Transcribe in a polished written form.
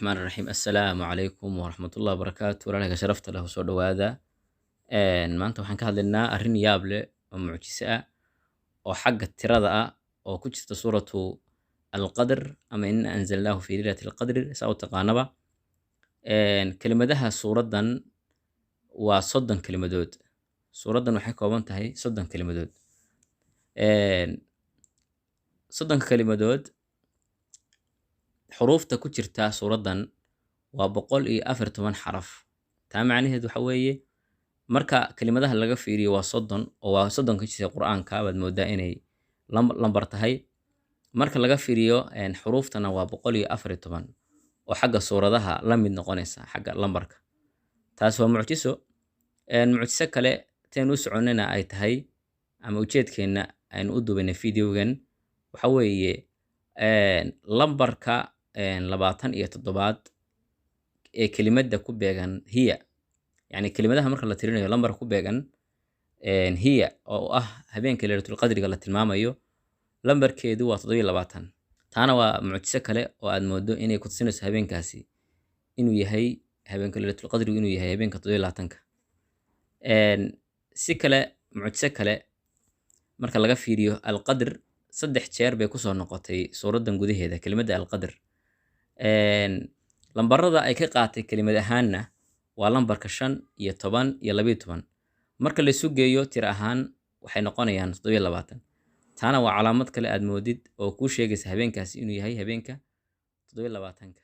الرحمن الرحيم السلام عليكم ورحمة الله وبركاته ولا لك شرفت له سو دhowaada maanta waxaan ka hadlaynaa arrin yaab leh oo mucjise ah oo xagga tirada ah oo ku jirta suuratu alqadr ama inna anzalnaahu fi leylati alqadri saa u taqaanaba kelimadaha suuraddan waa 30 kelimadood. Suuraddan waxay kooban tahay 30 kelimadood. 30 kelimadood xuruufta ku jirta suuraddan waa 114 xaraf. taa macnaheedu waxa weeye marka kelimadaha laga fiiriyo waa 30 oo waa 30 ka jirta qur'aanka baad moodaa inay lambar tahay. Marka laga fiiriyo xuruuftana waa 114 oo xagga suuradaha la mid noqonaysa xagga lambarka. taas waa mucjiso. mucjiso kale teen u soconayna ay tahay ama ujeedkeena aynu u duubaynay videogan waxa weeye lambarka 27 ee kelimada ku beegan hiya, yani kelimadaha marka la tirinayo lambarka ku beegan hiya oo ah habeenka Laylatul Qadriga la tilmaamayo lambarkeedu waa 27. taana waa mucjiso kale oo aad moodo inay ku tusinayso habeenkaasi inuu yahay habeenka Laylatul Qadriga inuu yahay habeenka 27ka. si kale mucjiso kale marka laga fiiriyo alqadr 3 jeer bay ku soo noqotay suuraddan gudaheeda kelimada alqadr. lambarada ay ka qaatay kelimad ahaanna waa lambarka 5 iyo 10 iyo 12. marka la isu geeyo tiro ahaan waxay noqonayaan 27. taana waa calaamad kale aad moodid oo kuu sheegaysa habeenkaasi inuu yahay habeenka 27ka.